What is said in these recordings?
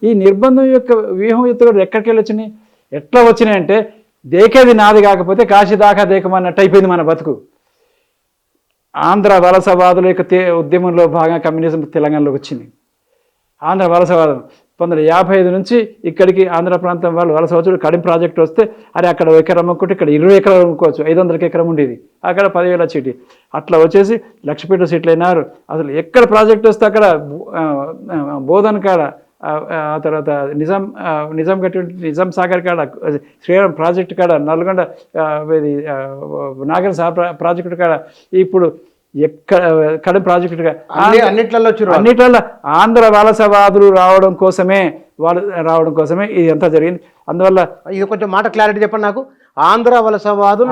ఈ నిర్బంధం యొక్క వ్యూహం ఎత్తుగడలు ఎక్కడికి వెళ్ళి వచ్చినాయి, ఎట్లా వచ్చినాయి అంటే దేకేది నాది కాకపోతే కాశీ దాకా దేకమన్నట్టు అయిపోయింది మన బతుకు. ఆంధ్ర వలసవాదుల యొక్క ఉద్యమంలో భాగంగా కమ్యూనిజం తెలంగాణలోకి వచ్చింది. ఆంధ్ర వలసవాదం 1955 నుంచి ఇక్కడికి ఆంధ్ర ప్రాంతం వాళ్ళు వలస వచ్చి కడిం ప్రాజెక్ట్ వస్తే అరే అక్కడ ఎకరం అమ్ముకుంటే ఇక్కడ 20 ఎకరాలు అమ్ముకోవచ్చు, 500 ఎకరం ఉండేది, అక్కడ 10,000 చీటీ అట్లా వచ్చేసి లక్షపేట సీట్లు అయినారు. అసలు ఎక్కడ ప్రాజెక్ట్ వస్తే అక్కడ బోధన్ కాడ, ఆ తర్వాత నిజాం కట్టి నిజాం సాగర్ కాడ, శ్రీరామ్ ప్రాజెక్టు కాడ, నల్గొండ ఇది నాగర్ సాగర్ ప్రాజెక్టు కాడ, ఇప్పుడు కడప ప్రాజెక్టుగా అన్నిట్లలో ఆంధ్ర వలసవాదులు రావడం కోసమే ఇది అంతా జరిగింది. అందువల్ల ఇది కొంచెం మాట క్లారిటీ చెప్పండి నాకు. ఆంధ్ర వలసవాదులు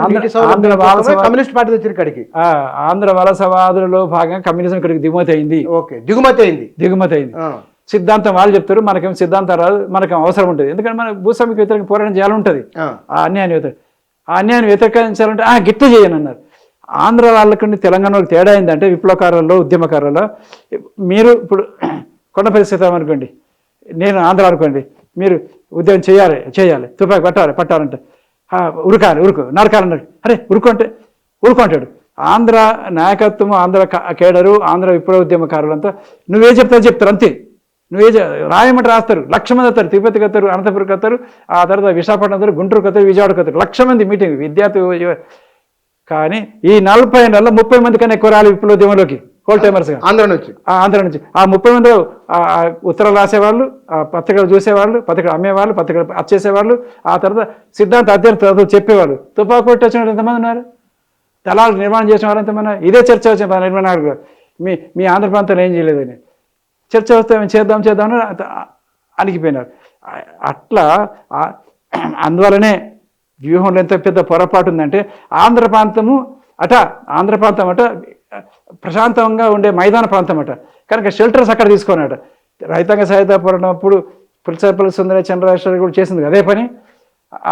కమ్యూనిస్ట్ పార్టీ వచ్చి ఇక్కడికి ఆంధ్ర వలసవాదులలో భాగంగా కమ్యూనిజం ఇక్కడికి దిగుమతి అయింది. ఓకే, దిగుమతి అయింది. సిద్ధాంతం వాళ్ళు చెప్తారు, మనకేం సిద్ధాంతం రాదు, మనకేం అవసరం ఉంటుంది. ఎందుకంటే మన భూస్వామికి వ్యతిరేక పోరాటం చేయాలంటుంది. ఆ అన్యాయాన్ని వ్యతిరేకించాలంటే గిట్టు చేయను అన్నారు. ఆంధ్ర వాళ్ళకి తెలంగాణలో తేడా అయిందంటే విప్లవకారుల్లో ఉద్యమకారుల్లో, మీరు ఇప్పుడు కొండపల్లి సీతారాం అనుకోండి, నేను ఆంధ్ర అనుకోండి, మీరు ఉద్యమం చేయాలి తుపాకి పట్టాలంటే ఉరుకు నరకాలన్నారు. అరే ఉరుకు అంటాడు. ఆంధ్ర నాయకత్వం, ఆంధ్ర కేడరు, ఆంధ్ర విప్లవ ఉద్యమకారులంతా నువ్వే చెప్తారు అంతే. రాయమంటే రాస్తారు, 1,00,000 మంది వస్తారు. తిరుపతికి వస్తారు, అనంతపురంకి వస్తారు, ఆ తర్వాత విశాఖపట్నం వస్తారు, గుంటూరుకి వస్తారు, విజయవాడకి వస్తారు, 1,00,000 మంది మీటింగ్ విద్యార్థి. కానీ ఈ 40 నెలల్లో 30 మంది కన్నా ఎక్కువ రాలి విప్లవోద్యమంలోకి హోల్ టైమర్స్గా ఆంధ్ర నుంచి. ఆ 30 మంది ఉత్తరాలు రాసేవాళ్ళు, పత్రికలు చూసేవాళ్ళు, పత్రికలు అమ్మేవాళ్ళు, పత్రికలు వచ్చేసేవాళ్ళు, ఆ తర్వాత సిద్ధాంత అధ్యయనం చెప్పేవాళ్ళు. తుపాకు కొట్టి వచ్చిన ఎంతమంది ఉన్నారు, దళాలు నిర్మాణం చేసిన వాళ్ళు ఎంతమంది. ఇదే చర్చ వచ్చింది 1924లో. మీ ఆంధ్ర ప్రాంతంలో ఏం చేయలేదని చర్చ వస్తే మేము చేద్దామని అణిగిపోయినారు. అట్లా అందువలనే వ్యూహంలో ఎంత పెద్ద పొరపాటు ఉందంటే ఆంధ్ర ప్రాంతం అట ప్రశాంతంగా ఉండే మైదాన ప్రాంతం అట, కనుక షెల్టర్స్ అక్కడ తీసుకున్నాట. రైతాంగ సాయుధ పోరాటం అప్పుడు పులిసర్పల్లి సుందరయ్య చంద్రశేఖర్ కూడా చేసింది అదే పని.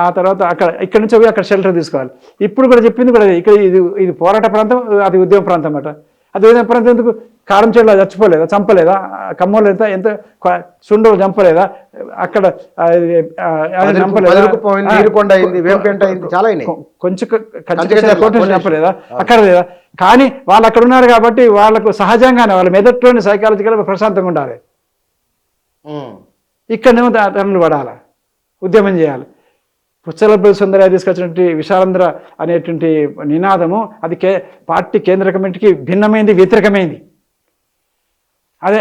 ఆ తర్వాత ఇక్కడి నుంచి పోయి అక్కడ షెల్టర్ తీసుకోవాలి. ఇప్పుడు కూడా చెప్పింది కూడా ఇక్కడ ఇది పోరాట ప్రాంతం, అది ఉద్యమ ప్రాంతం అట. అది ఉద్యమ ప్రాంతం ఎందుకు? కారం చెట్లు చచ్చిపోలేదా, చంపలేదా? కమ్మోలు ఎంత సుండలు చంపలేదా? అక్కడ కొంచెం చంపలేదా? అక్కడ లేదా? కానీ వాళ్ళు అక్కడ ఉన్నారు కాబట్టి వాళ్ళకు సహజంగానే వాళ్ళ మెదట్లోని సైకాలజికల్ ప్రశాంతంగా ఉండాలి. ఇక్కడనేమో తనలు పడాలి, ఉద్యమం చేయాలి. పుచ్చలపల్లి సుందరయ్య తీసుకొచ్చినటువంటి విశాలంధ్ర అనేటువంటి నినాదము అది పార్టీ కేంద్ర కమిటీకి భిన్నమైంది, వ్యతిరేకమైంది.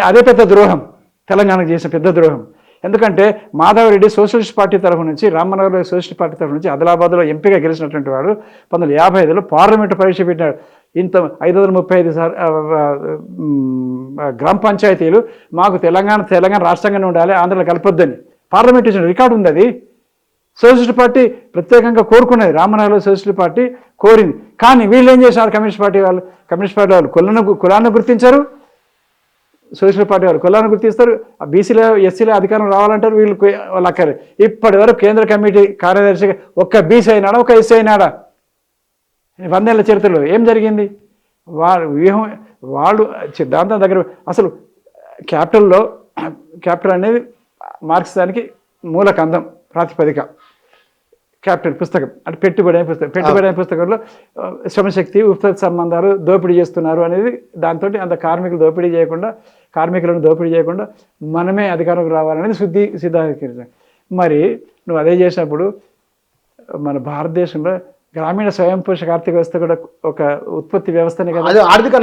అదే పెద్ద ద్రోహం, తెలంగాణకు చేసిన పెద్ద ద్రోహం. ఎందుకంటే మాధవరెడ్డి సోషలిస్ట్ పార్టీ తరఫు నుంచి, రామ్మనగర్లో సోషలిస్ట్ పార్టీ తరఫు నుంచి ఆదిలాబాద్లో ఎంపీగా గెలిచినటువంటి వాడు 1955లో పార్లమెంటు పరీక్ష పెట్టాడు. 535 గ్రామ పంచాయతీలు మాకు తెలంగాణ రాష్ట్రంగానే ఉండాలి, ఆంధ్రలో కలపొద్దని పార్లమెంట్ ఇచ్చిన రికార్డు ఉంది. అది సోషలిస్ట్ పార్టీ ప్రత్యేకంగా కోరుకున్నది, రామనగర్లో సోషలిస్ట్ పార్టీ కోరింది. కానీ వీళ్ళు ఏం చేశారు? కమ్యూనిస్ట్ పార్టీ వాళ్ళు కులాన్ని గుర్తించారు, సోషలిస్ట్ పార్టీ వాళ్ళు కులాన్ని గుర్తిస్తారు. బీసీలో ఎస్సీలో అధికారం రావాలంటారు, వాళ్ళు అక్కర్లేదు. ఇప్పటి వరకు కేంద్ర కమిటీ కార్యదర్శిగా ఒక్క బీసీ అయినాడా, ఒక ఎస్సీ అయినాడా? 100 ఏళ్ల చరిత్రలో ఏం జరిగింది? వాళ్ళు సిద్ధాంతం దగ్గర అసలు క్యాపిటల్ అనేది మార్క్సిజానికి మూల కందం, ప్రాతిపదిక. క్యాపిటల్ పుస్తకం అంటే పెట్టుబడి అనే పుస్తకంలో శ్రమశక్తి, ఉత్పత్తి సంబంధాలు దోపిడీ చేస్తున్నారు అనేది, దాంతో అంత కార్మికులను దోపిడీ చేయకుండా మనమే అధికారంలోకి రావాలనేది సిద్ధాంతం. మరి నువ్వు అదే చేసినప్పుడు మన భారతదేశంలో గ్రామీణ స్వయం పోషక ఆర్థిక వ్యవస్థ కూడా ఒక ఉత్పత్తి వ్యవస్థనే కదా, ఆర్థిక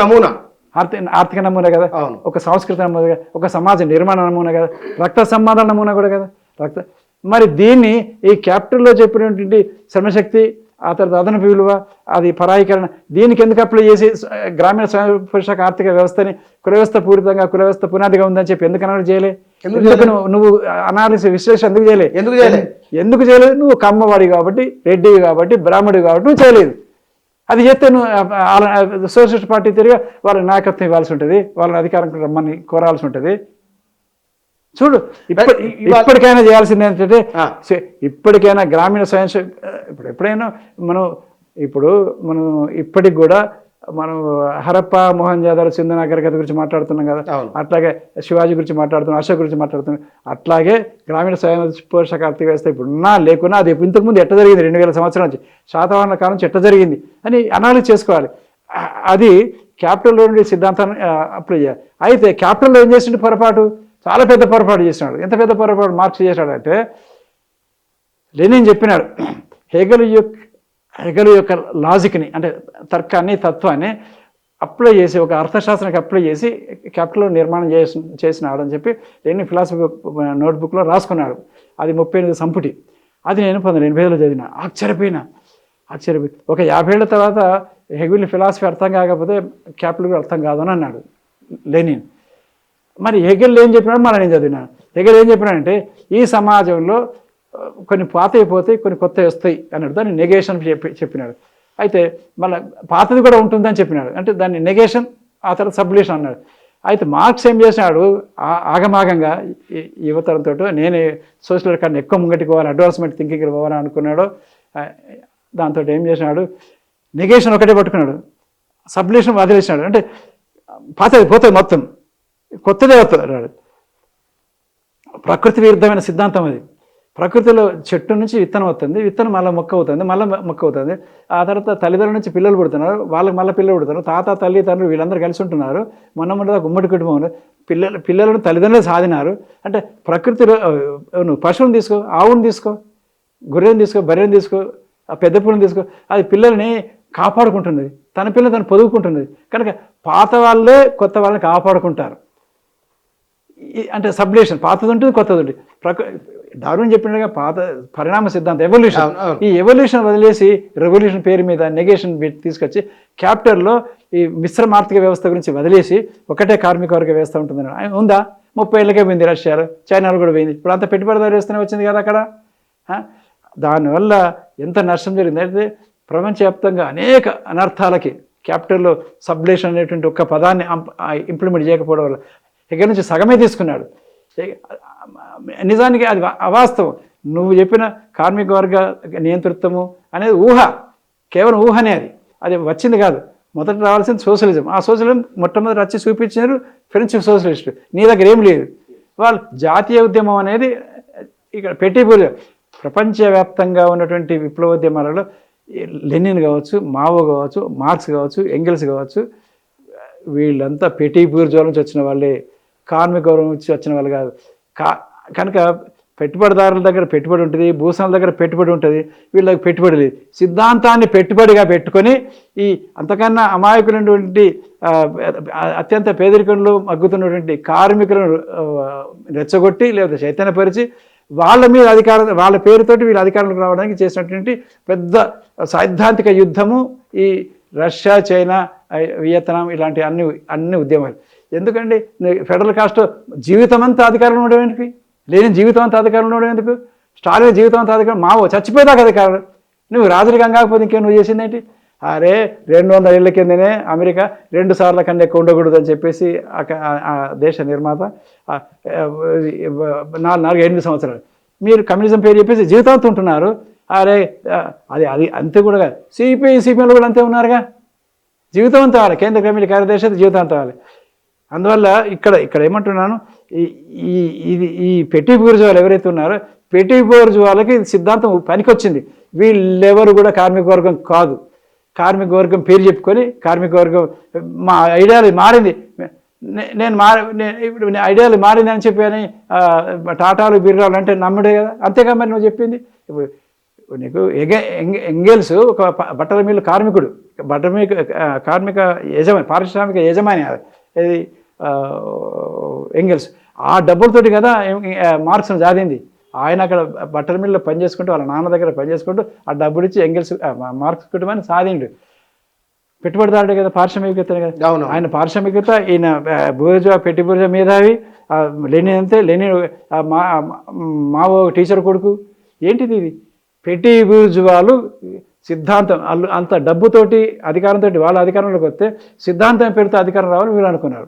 నమూనా కదా, ఒక సంస్కృతి నమూనా కదా, ఒక సమాజ నిర్మాణ నమూనా కదా, రక్త సంబంధాల నమూనా కూడా కదా. మరి దీన్ని ఈ క్యాపిటల్లో చెప్పినటువంటి శ్రమశక్తి, ఆ తర్వాత అదనపు విలువ, అది పరాయీకరణ, దీనికి ఎందుకు అప్లై చేసి గ్రామీణ స్వయం పోషక ఆర్థిక వ్యవస్థని కులవ్యవస్థ పూరితంగా, కులవ్యవస్థ పునాదిగా ఉందని చెప్పి ఎందుకు అనౌన్స్ చేయలే? నువ్వు అనాలిసిస్ విశ్లేషణ ఎందుకు చేయలేదు? నువ్వు కమ్మవాడి కాబట్టి, రెడ్డివి కాబట్టి, బ్రాహ్మడివి కాబట్టి నువ్వు చేయలేదు. అది చేస్తే నువ్వు సోషలిస్ట్ పార్టీ తిరిగి వాళ్ళ నాయకత్వం ఇవ్వాల్సి ఉంటుంది, వాళ్ళని అధికారం రమ్మని కోరాల్సి ఉంటుంది. చూడు, ఇప్పటికైనా చేయాల్సింది ఏంటంటే, ఇప్పటికైనా గ్రామీణ స్వయం ఎప్పుడైనా మనం ఇప్పటికి కూడా మనం హరప్ప మొహంజాదారో సింధు నాగరికత గురించి మాట్లాడుతున్నాం కదా, అవును. అట్లాగే శివాజీ గురించి మాట్లాడుతున్నాం, అశోక్ గురించి మాట్లాడుతున్నాం. అట్లాగే గ్రామీణ స్వయం పోషక ఆర్థిక వ్యవస్థ ఇప్పుడు ఉన్నా లేకున్నా అది ఇంతకుముందు ఎట్ట జరిగింది 2000 సంవత్సరాల నుంచి శాతవాహన కాలం నుంచి ఎట్ట జరిగింది అని అనాలిసిస్ చేసుకోవాలి. అది క్యాపిటల్లో ఉండే సిద్ధాంతాన్ని అప్లై చేయాలి. అయితే క్యాపిటల్లో ఏం చేసిండు పొరపాటు, చాలా పెద్ద పొరపాటు చేసినాడు. ఎంత పెద్ద పొరపాటు మార్క్స్ చేశాడంటే, లెనిన్ చెప్పినాడు హెగెల్ యొక్క లాజిక్ని అంటే తర్కాన్ని తత్వాన్ని అప్లై చేసి ఒక అర్థశాస్త్రానికి అప్లై చేసి క్యాపిటల్లో నిర్మాణం చేసినాడు అని చెప్పి లెనిన్ ఫిలాసఫీ నోట్బుక్లో రాసుకున్నాడు. అది 38 సంపుటి. అది నేను 1980లో చదివిన. ఆశ్చర్యపోయి ఒక 50 ఏళ్ల తర్వాత హెగెల్ ఫిలాసఫీ అర్థం కాకపోతే క్యాపిటల్ కూడా అర్థం కాదు అని అన్నాడు లెనిన్. మరి హెగెల్ ఏం చెప్పినాడు, మళ్ళీ నేను చదివినాను. హెగెల్ ఏం చెప్పినాడంటే ఈ సమాజంలో కొన్ని పాతవి పోతాయి, కొన్ని కొత్తవి వస్తాయి అన్నాడు. దాన్ని నెగేషన్ చెప్పినాడు. అయితే మళ్ళీ పాతది కూడా ఉంటుందని చెప్పినాడు. అంటే దాన్ని నెగేషన్, ఆ తర్వాత సబ్లిషన్ అన్నాడు. అయితే మార్క్స్ ఏం చేసినాడు, ఆగమాగంగా యువతరంతో నేనే సోషల్ కన్నా ఎక్కువ ముంగటికి పోవాలి, అడ్వాన్స్మెంట్ థింకింగ్ పోవాలని అనుకున్నాడు. దాంతో ఏం చేసినాడు, నెగేషన్ ఒకటే పట్టుకున్నాడు, సబ్లిషన్ వదిలేసినాడు. అంటే పాతది పోతుంది, మొత్తం కొత్తదే అవుతుంది. ప్రకృతి విరుద్ధమైన సిద్ధాంతం అది. ప్రకృతిలో చెట్టు నుంచి విత్తనం వస్తుంది, విత్తనం మళ్ళీ మొక్క అవుతుంది, మళ్ళీ మొక్క అవుతుంది. ఆ తర్వాత తల్లిదండ్రుల నుంచి పిల్లలు పుడుతున్నారు, వాళ్ళకి మళ్ళీ పిల్లలు పుడుతున్నారు, తాత తల్లి తండ్రులు వీళ్ళందరూ కలిసి ఉంటున్నారు. మొన్న గుమ్మడి కుటుంబం పిల్లలను తల్లిదండ్రులు సాధినారు. అంటే ప్రకృతిలో నువ్వు పశువుని తీసుకో, ఆవుని తీసుకో, గొర్రెని తీసుకో, బర్రెని తీసుకో, ఆ పెద్ద పుల్లని తీసుకో, అది పిల్లల్ని కాపాడుకుంటున్నది, తన పిల్లలు తను పొదువుకుంటున్నది. కనుక పాత వాళ్ళే కొత్త వాళ్ళని కాపాడుకుంటారు. అంటే సబ్లేషన్, పాతది ఉంటుంది, కొత్తది ఉంటుంది. డార్విన్ చెప్పినట్టుగా పాత పరిణామ సిద్ధాంతం ఎవల్యూషన్. ఈ ఎవల్యూషన్ వదిలేసి రెవల్యూషన్ పేరు మీద నెగేషన్ తీసుకొచ్చి క్యాపిటల్లో ఈ మిశ్రమ ఆర్థిక వ్యవస్థ గురించి వదిలేసి ఒకటే కార్మిక వర్గ వ్యవస్థ ఉంటుందని ఉందా? 30 ఏళ్ళకే పోయింది రష్యాలో, చైనాలో కూడా పోయింది. ఇప్పుడు అంత పెట్టుబడిదారు వేస్తూనే వచ్చింది కదా అక్కడ. దానివల్ల ఎంత నష్టం జరిగింది అయితే ప్రపంచవ్యాప్తంగా అనేక అనర్థాలకి క్యాపిటల్లో సబ్లేషన్ అనేటువంటి ఒక పదాన్ని ఇంప్లిమెంట్ చేయకపోవడం వల్ల హెగెల్ నుంచి సగమే తీసుకున్నాడు. నిజానికి అది అవాస్తవం. నువ్వు చెప్పిన కార్మిక వర్గ నియంతృత్వము అనేది ఊహ, కేవలం ఊహనే. అది వచ్చింది కాదు. మొదట రావాల్సింది సోషలిజం. ఆ సోషలిజం మొట్టమొదటి వచ్చి చూపించినారు ఫ్రెంచ్ సోషలిస్టు. నీ దగ్గర ఏం లేదు. వాళ్ళు జాతీయ ఉద్యమం అనేది ఇక్కడ పెట్టి ప్రపంచవ్యాప్తంగా ఉన్నటువంటి విప్లవోద్యమాలలో లెనిన్ కావచ్చు, మావో కావచ్చు, మార్క్స్ కావచ్చు, ఎంగెల్స్ కావచ్చు, వీళ్ళంతా పెట్టి బూర్జువా నుంచి వచ్చిన వాళ్ళే, కార్మిక వర్గం నుంచి వచ్చిన వాళ్ళు కాదు. కనుక పెట్టుబడిదారుల దగ్గర పెట్టుబడి ఉంటుంది, భూస్వాముల దగ్గర పెట్టుబడి ఉంటుంది, వీళ్ళకి పెట్టుబడి లేదు. సిద్ధాంతాన్ని పెట్టుబడిగా పెట్టుకొని ఈ అంతకన్నా అమాయకులైనటువంటి అత్యంత పేదరికంలో మగ్గుతున్నటువంటి కార్మికులను రెచ్చగొట్టి లేదా చైతన్యపరిచి వాళ్ళ మీద అధికారం, వాళ్ళ పేరుతోటి వీళ్ళ అధికారంలోకి రావడానికి చేసినటువంటి పెద్ద సైద్ధాంతిక యుద్ధము ఈ రష్యా, చైనా, వియత్నాం ఇలాంటి అన్ని ఉద్యమాలు. ఎందుకండి ఫెడరల్ కాస్ట్ జీవితం అంతా అధికారంలో ఉండడం ఎందుకు? లేని జీవితం అంతా అధికారంలో ఉండడం ఎందుకు? స్టాలిన్ జీవితం అంతా అధికారం, మావో చచ్చిపోయేదాకా అధికారం. నువ్వు రాజరికం కాకపోతే ఇంకేం నువ్వు చేసిందేంటి? అరే 200 ఏళ్ళ కిందనే అమెరికా 2 సార్ల కన్నా ఎక్కువ ఉండకూడదు అని చెప్పేసి ఆ దేశ నిర్మాత 4-8 సంవత్సరాలు మీరు కమ్యూనిజం పేరు చెప్పేసి జీవితాంతం ఉంటున్నారు. అరే అది అంతే కూడా కాదు. సిపిఐలో కూడా అంతే ఉన్నారుగా. జీవితం అంతావాలి. కేంద్ర కమిటీ కార్యదర్శి జీవితాంతంవాలి. అందువల్ల ఇక్కడ ఏమంటున్నాను, ఈ పెట్టి బూర్జువాలు ఎవరైతే ఉన్నారో పెట్టి బూర్జువాలకి సిద్ధాంతం పనికొచ్చింది. వీళ్ళెవరు కూడా కార్మిక వర్గం కాదు. కార్మిక వర్గం పేరు చెప్పుకొని కార్మిక వర్గం మా ఐడియాలజీ మారింది, ఇప్పుడు ఐడియాలజీ మారింది అని చెప్పి అని టాటాలు బిర్రాలు అంటే నమ్ముడే కదా. అంతేగా మరి నువ్వు చెప్పింది. ఇప్పుడు నీకు ఎంగెల్స్ ఒక బట్టల మిల్లు కార్మికుడు, కార్మిక యజమాని, పారిశ్రామిక యజమాని ఇది ఎంగెల్స్. ఆ డబ్బులతోటి కదా మార్క్స్ను జాదింది. ఆయన అక్కడ బట్టల మిల్లులో పనిచేసుకుంటూ వాళ్ళ నాన్న దగ్గర పనిచేసుకుంటూ ఆ డబ్బులు ఇచ్చి ఎంగెల్స్ మార్క్స్ కుటుంబాన్ని సాధిండు. పెట్టుబడిదారుడే కదా, పారిశ్రామికవేత్త కదా. ఆయన పారిశ్రామికవేత్త, ఈయన బూర్జువా, పెట్టి బూర్జువా మేధావి. లెనిన్ అంతే, లెనిన్ మావో టీచర్ కొడుకు. ఏంటిది ఇది? పెట్టి బూర్జువాలు సిద్ధాంతం అంత డబ్బుతోటి అధికారంతో వాళ్ళ అధికారంలోకి వస్తే సిద్ధాంతం పేరుతో అధికారం రావాలని వీళ్ళు అనుకున్నారు.